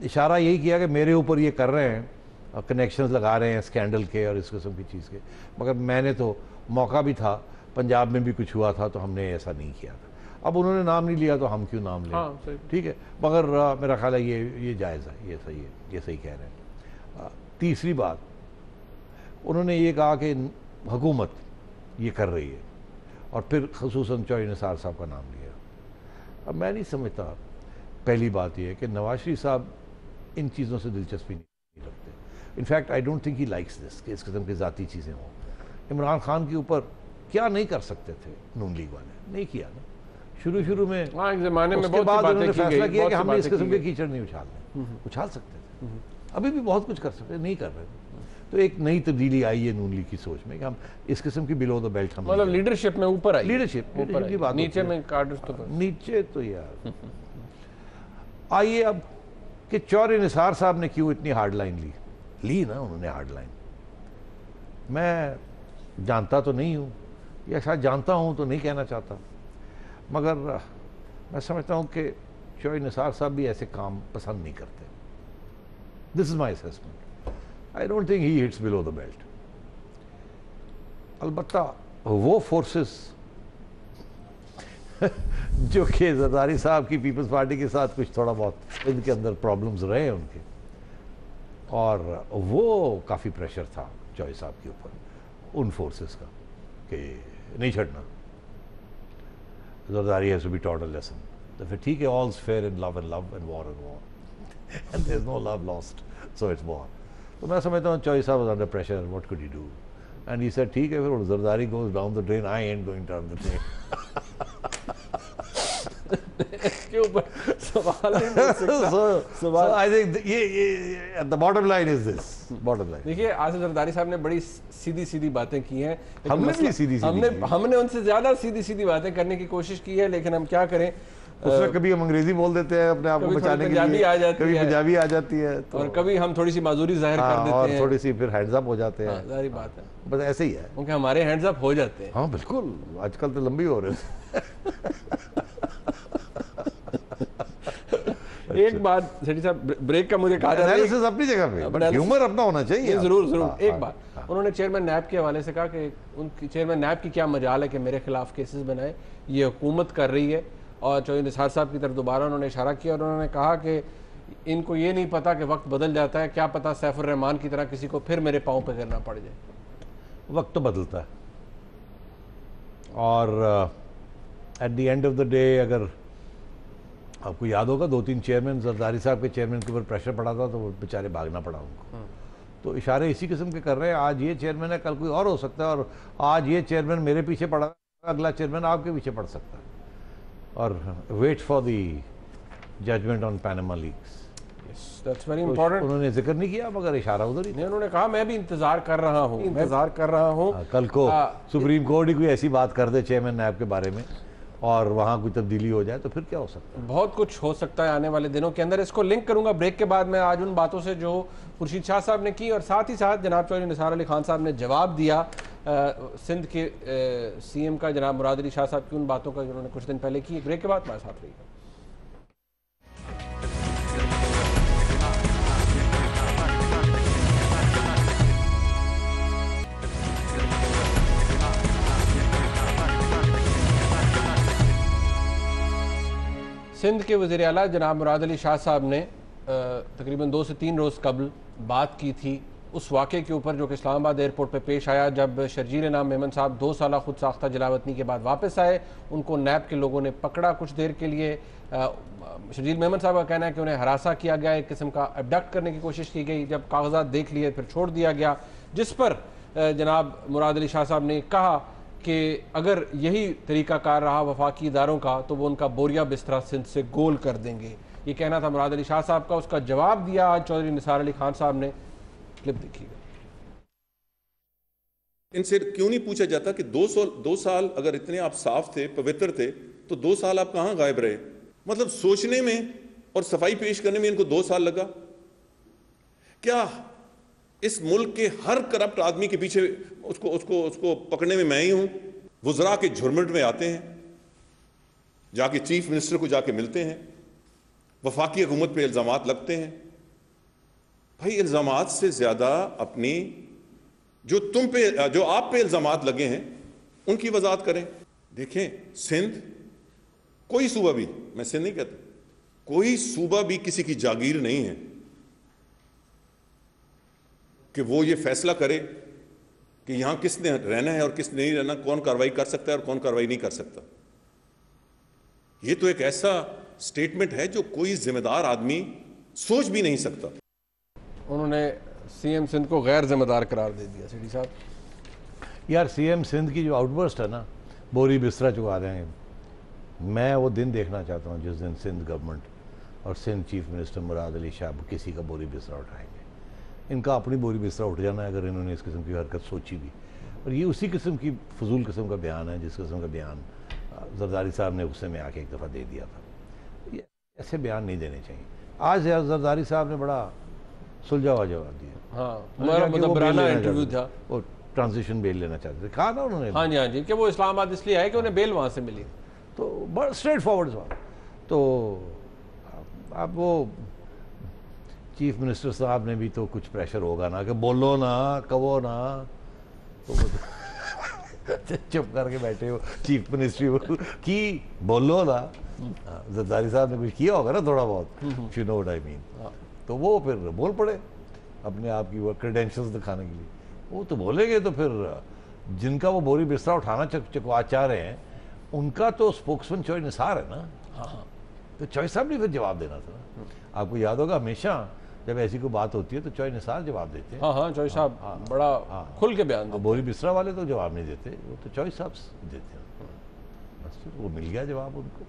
इशारा यही किया कि मेरे ऊपर ये कर रहे हैं, कनेक्शंस लगा रहे हैं स्कैंडल के और इस किस्म की चीज़ के, मगर मैंने तो मौका भी था, पंजाब में भी कुछ हुआ था तो हमने ऐसा नहीं किया था। अब उन्होंने नाम नहीं लिया तो हम क्यों नाम लें? हाँ, ठीक है, मगर मेरा ख्याल है ये जायज़ है, ये सही है, ये सही कह रहे हैं। तीसरी बात उन्होंने ये कहा कि हुकूमत ये कर रही है, और फिर ख़ुसूसन चौधरी निसार साहब का नाम लिया। अब मैं नहीं समझता, पहली बात यह है कि नवाज शरीफ साहब इन चीज़ों से दिलचस्पी नहीं रखते। In fact I don't think he likes this कि इस किस्म की ज़ाती चीज़ें हों। इमरान खान के ऊपर क्या नहीं कर सकते थे नून लीग वाले, नहीं किया ना शुरू में। हाँ, एक ज़माने में उसके बाद उन्होंने फैसला किया कि हम इस किस्म के कीचड़ नहीं उछालने, उछाल सकते थे, अभी भी बहुत कुछ कर सकते, नहीं कर रहे। तो एक नई तब्दीली आई है नून लीग की सोच में कि हम इस किस्म की बिलो द बेल्ट, हम मतलब लीडरशिप में ऊपर आई, लीडरशिप की बात, नीचे में कार्डर्स तो नीचे तो यार। आइए अब कि चौधरी निसार साहब ने क्यों इतनी हार्ड लाइन ली ना उन्होंने हार्ड लाइन। मैं जानता तो नहीं हूँ, या शायद जानता हूँ तो नहीं कहना चाहता, मगर मैं समझता हूँ कि चौधरी निसार साहब भी ऐसे काम पसंद नहीं करते। This is my assessment. I don't think he hits below the belt. अलबत्ता वो फोर्सेस जो कि जरदारी साहब की पीपल्स पार्टी के साथ कुछ थोड़ा बहुत इनके अंदर प्रॉब्लम्स रहे उनके, और वो काफ़ी प्रेशर था चौधरी साहब के ऊपर उन फोर्सेस का कि नहीं छड़ना, Zardari has to be taught a lesson. तो फिर ठीक है, all's fair in love and war and there is no love lost, so it's war. तो मैं समझता हूँ चौधरी साहब was under pressure, what could he do, and he said ठीक है, फिर Zardari goes down the drain, I ain't going down the drain. के ऊपर सवाल है। सवाल आई थिंक ये the bottom line is this, bottom line. देखिए, आसिफ जरदारी साहब ने बड़ी सीधी बातें की हैं, हमने भी सीधी हमने उनसे ज्यादा सीधी बातें करने की कोशिश की है, लेकिन हम क्या करें, उसमें कभी हम अंग्रेजी बोल देते हैं अपने आप को बचाने के लिए, कभी पंजाबी आ जाती है, तो और कभी हम थोड़ी सी माजूरी जाहिर कर देते और हैं, थोड़ी सी फिर हैंड्स अप हो जाते हैं। जाहिर बात है, बस ऐसे ही है, क्योंकि हमारे हैंड्स अप हो जाते हैं। हाँ बिल्कुल, आजकल तो लंबी हो रहे हैं। एक बात सेठी साहब, ब्रेक का मुझे कहा जा रहा है, एनालिसिस अपनी जगह पे, बट ह्यूमर अपना होना चाहिए। जरूर एक बात, उन्होंने चेयरमैन नैब के हवाले से कहा कि उनकी चेयरमैन नैब की क्या मजाल है कि मेरे खिलाफ केसेस बनाए, ये हुकूमत कर रही है। और चौधरी निसार साहब की तरफ दोबारा उन्होंने इशारा किया और उन्होंने कहा कि इनको ये नहीं पता कि वक्त बदल जाता है, क्या पता सैफुर रहमान की तरह किसी को फिर मेरे पाँव पे गिरना पड़ जाए। वक्त तो बदलता है, और at the end of the day अगर आपको याद होगा 2-3 चेयरमैन, जरदारी साहब के चेयरमैन के ऊपर प्रेशर पड़ा था तो वो बेचारे भागना पड़ा उनको। तो इशारे इसी किस्म के कर रहे हैं, आज ये चेयरमैन है, कल कोई और हो सकता है, और आज ये चेयरमैन मेरे पीछे पड़ा, अगला चेयरमैन आपके पीछे पड़ सकता है। और wait for the judgement on Panama leaks. That's very important. उन्होंने जिक्र नहीं किया मगर इशारा उधर ही नहीं, उन्होंने कहा मैं भी इंतजार कर रहा हूँ, इंतजार कर रहा हूँ। कल को सुप्रीम कोर्ट ही कोई ऐसी बात कर दे चेयरमैन नैब के बारे में और वहाँ कोई तब्दीली हो जाए तो फिर क्या हो सकता है? बहुत कुछ हो सकता है आने वाले दिनों के अंदर। इसको लिंक करूंगा ब्रेक के बाद मैं आज उन बातों से जो खुर्शीद शाह साहब ने की और साथ ही साथ जनाब चौधरी निसार अली खान साहब ने जवाब दिया सिंध के सीएम का जनाब मुराद अली शाह साहब की उन बातों का जो उन्होंने कुछ दिन पहले की। ब्रेक के बाद हमारे साथ रहिएगा। सिंध के वज़ीर आला जनाब मुराद अली शाह साहब ने तकरीबन 2 से 3 रोज़ कबल बात की थी उस वाक़े के ऊपर जो कि इस्लामाबाद एयरपोर्ट पे पेश आया, जब शर्जील नाम मेमन साहब 2 साल खुद साख्ता जलावतनी के बाद वापस आए। उनको नैब के लोगों ने पकड़ा कुछ देर के लिए। शर्जील मेमन साहब का कहना है कि उन्हें हरासा किया गया, एक किस्म का अबडक्ट करने की कोशिश की गई। जब कागजात देख लिए फिर छोड़ दिया गया, जिस पर जनाब मुराद अली शाह साहब ने कहा कि अगर यही तरीक़ाकार रहा वफाकी इदारों का तो वो उनका बोरिया बिस्तरा सिंध से गोल कर देंगे। ये कहना था मुराद अली शाह साहब का। उसका जवाब दिया आज चौधरी निसार अली खान साहब ने। क्लिप देखिएगा। इनसे क्यों नहीं पूछा जाता कि 2 साल अगर इतने आप साफ थे, पवित्र थे, तो 2 साल आप कहां गायब रहे? मतलब सोचने में और सफाई पेश करने में इनको 2 साल लगा। क्या इस मुल्क के हर करप्ट आदमी के पीछे उसको पकड़ने में मैं ही हूं? वुज़रा के झुरमुट में आते हैं, जाके चीफ मिनिस्टर को जाके मिलते हैं, वफाकी हुकूमत पे इल्जामात लगते हैं। भाई इल्जामात से ज्यादा अपनी जो आप पे इल्जामात लगे हैं उनकी वजाहत करें। देखें, सिंध कोई सूबा भी, मैं सिंध नहीं कहता, कोई सूबा भी किसी की जागीर नहीं है कि वो ये फैसला करे कि यहां किसने रहना है और किसने नहीं रहना, कौन कार्रवाई कर सकता है और कौन कार्रवाई नहीं कर सकता। ये तो एक ऐसा स्टेटमेंट है जो कोई जिम्मेदार आदमी सोच भी नहीं सकता। उन्होंने सीएम सिंध को गैर जिम्मेदार करार दे दिया। सिटी साहब यार, सीएम सिंध की जो आउटबर्स्ट है ना, बोरी बिस्तरा चुका रहे हैं, मैं वो दिन देखना चाहता हूँ जिस दिन सिंध गवर्नमेंट और सिंध चीफ मिनिस्टर मुराद अली शाह किसी का बोरी बिस्तरा उठाएंगे। इनका अपनी बोरी बिस्तरा उठ जाना है अगर इन्होंने इस किस्म की हरकत सोची भी। और ये उसी किस्म की फजूल किस्म का बयान है जिस किस्म का बयान जरदारी साहब ने गुस्से में आके एक दफ़ा दे दिया था। ये ऐसे बयान नहीं देने चाहिए। आज यार जरदारी साहब ने बड़ा सुलझा हुआ जवाब दिया। हाँ, हमारा मुदब्बराना इंटरव्यू था। वो ट्रांजिशन बेल लेना चाहते थे, कहा ना उन्होंने। हाँ जी, कि वो इस्लामाबाद इसलिए आए कि उन्हें बेल वहाँ से मिली। तो बड़ा स्ट्रेट फॉरवर्ड सवाल। तो अब वो चीफ मिनिस्टर साहब ने भी तो कुछ प्रेशर होगा ना कि बोलो ना, कहो ना, तो चुप करके बैठे हो चीफ मिनिस्ट्री की, बोलो ना। जरदारी साहब ने कुछ किया होगा ना थोड़ा बहुत, you know what I mean. तो वो फिर बोल पड़े अपने आप की वो क्रेडेंशियल्स दिखाने के लिए। वो तो बोलेंगे तो फिर जिनका वो बोरी बिस्तरा उठाना चकवा चाह रहे हैं उनका तो स्पोक्समैन चौधरी निसार है ना। हाँ, तो चौधरी साहब ने फिर जवाब देना था ना। आपको याद होगा हमेशा जब ऐसी कोई बात होती है तो चौधरी निसार जवाब देते हैं। हाँ, चौधरी साहब बड़ा खुल के बयान देते। बोरी बिस्तरा वाले तो जवाब नहीं देते, वो तो चौधरी साहब देते हैं। बस फिर वो मिल गया जवाब उनको।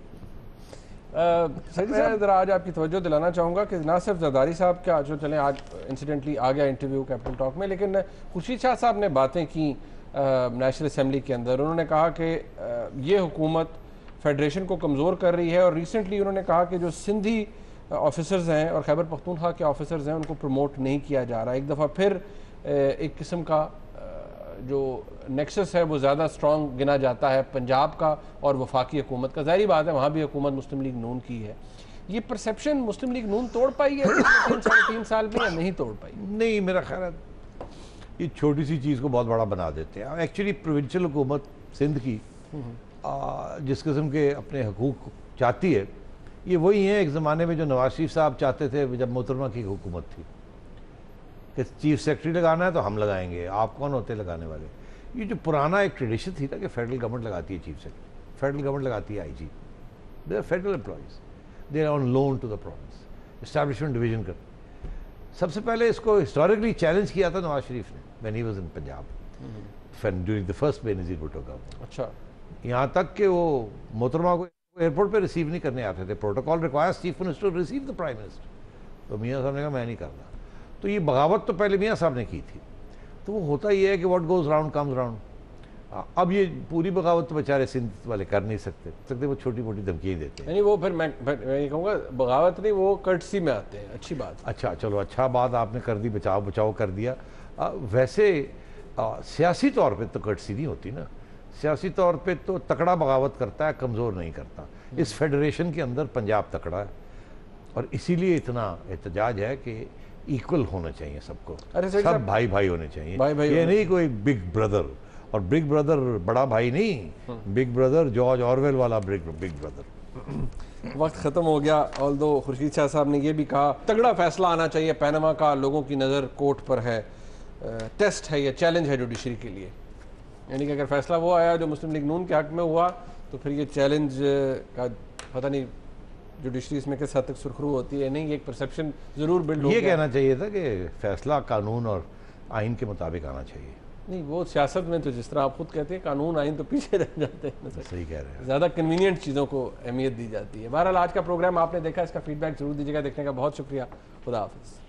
मैं ज़रा आज आपकी तवज्जो दिलाना चाहूँगा कि ना सिर्फ जरदारी साहब का जो चलें आज इंसिडेंटली आ गया इंटरव्यू कैपिटल टॉक में, लेकिन खुर्शीद शाह साहब ने बातें की नेशनल असम्बली के अंदर। उन्होंने कहा कि ये हुकूमत फेडरेशन को कमज़ोर कर रही है और रिसेंटली उन्होंने कहा कि जो सिंधी ऑफिसर्स हैं और खैबर पख्तूनख्वा के ऑफिसर्स हैं उनको प्रमोट नहीं किया जा रहा। एक दफ़ा फिर एक किस्म का जो नेक्सस है वो ज़्यादा स्ट्रॉन्ग गिना जाता है पंजाब का और वफाकी हुकूमत का। ज़ाहिर बात है वहाँ भी हुकूमत मुस्लिम लीग नून की है। ये परसेप्शन मुस्लिम लीग नून तोड़ पाई है 3 साल में या नहीं तोड़ पाई? नहीं, मेरा ख्याल है ये छोटी सी चीज़ को बहुत बड़ा बना देते हैं। एक्चुअली प्रोविंशियल हुकूमत सिंध की जिस किस्म के अपने हकूक़ चाहती है, ये वही है एक ज़माने में जो नवाज शरीफ साहब चाहते थे जब मोहतरमा की हुकूमत थी कि चीफ सेक्रेटरी लगाना है तो हम लगाएंगे, आप कौन होते लगाने वाले। ये जो पुराना एक ट्रेडिशन थी ना कि फेडरल गवर्नमेंट लगाती है चीफ सेक्रेटरी, फेडरल गवर्नमेंट लगाती है IG, they are federal employees, they are on loan to the province, establishment division कर। सबसे पहले इसको हिस्टोरिकली चैलेंज किया था नवाज शरीफ ने when he was in Punjab during the first Benazir Bhutto government. अच्छा, यहाँ तक कि वो मोहतरमा को एयरपोर्ट पे रिसीव नहीं करने आते थे। Protocol requires chief minister to receive the prime minister, तो मियाँ साहब ने कहा मैं नहीं करना। तो ये बगावत तो पहले मियाँ साहब ने की थी। तो वो होता ये है कि what goes round comes round. अब ये पूरी बगावत तो बेचारे सिंध वाले कर नहीं सकते, वो छोटी मोटी धमकियाँ देते हैं। नहीं वो फिर मैं ये कहूँगा बगावत नहीं, वो कर्टसी में आते हैं। अच्छी बात। अच्छा चलो, अच्छा बात आपने कर दी, बचाव बचाव कर दिया। वैसे सियासी तौर पे तो कर्टसी नहीं होती ना। सियासी तौर पे तो तकड़ा बगावत करता है, कमज़ोर नहीं करता। इस फेडरेशन के अंदर पंजाब तकड़ा है और इसीलिए इतना एहतजाज है कि इक्वल होना चाहिए सबको। अरे सब भाई भाई होने चाहिए, भाई भाई ये नहीं कोई बिग ब्रदर। और बिग ब्रदर बड़ा भाई नहीं, बिग ब्रदर जॉर्ज ऑरवेल वाला बिग ब्रदर। वक्त ख़त्म हो गया। ऑल्दो खुर्शीद शाह साहब ने यह भी कहा तगड़ा फैसला आना चाहिए पैनामा का, लोगों की नज़र कोर्ट पर है, टेस्ट है, यह चैलेंज है जुडिशरी के लिए। यानी कि अगर फैसला वो आया जो मुस्लिम लीग नून के हक में हुआ तो फिर ये चैलेंज का पता नहीं जुडिशरी इसमें किस हद तक सुरखरू होती है। नहीं, एक परसेप्शन ज़रूर बिल्ड हो ये गया। कहना चाहिए था कि फैसला कानून और आइन के मुताबिक आना चाहिए। नहीं, वो सियासत में तो जिस तरह आप खुद कहते हैं कानून आइन तो पीछे रह जाते हैं। सही कह रहे हैं। ज़्यादा कन्वीनियंट चीज़ों को अहमियत दी जाती है। बहरहाल आज का प्रोग्राम आपने देखा, इसका फीडबैक जरूर दीजिएगा। देखने का बहुत शुक्रिया। खुदा हाफिज़।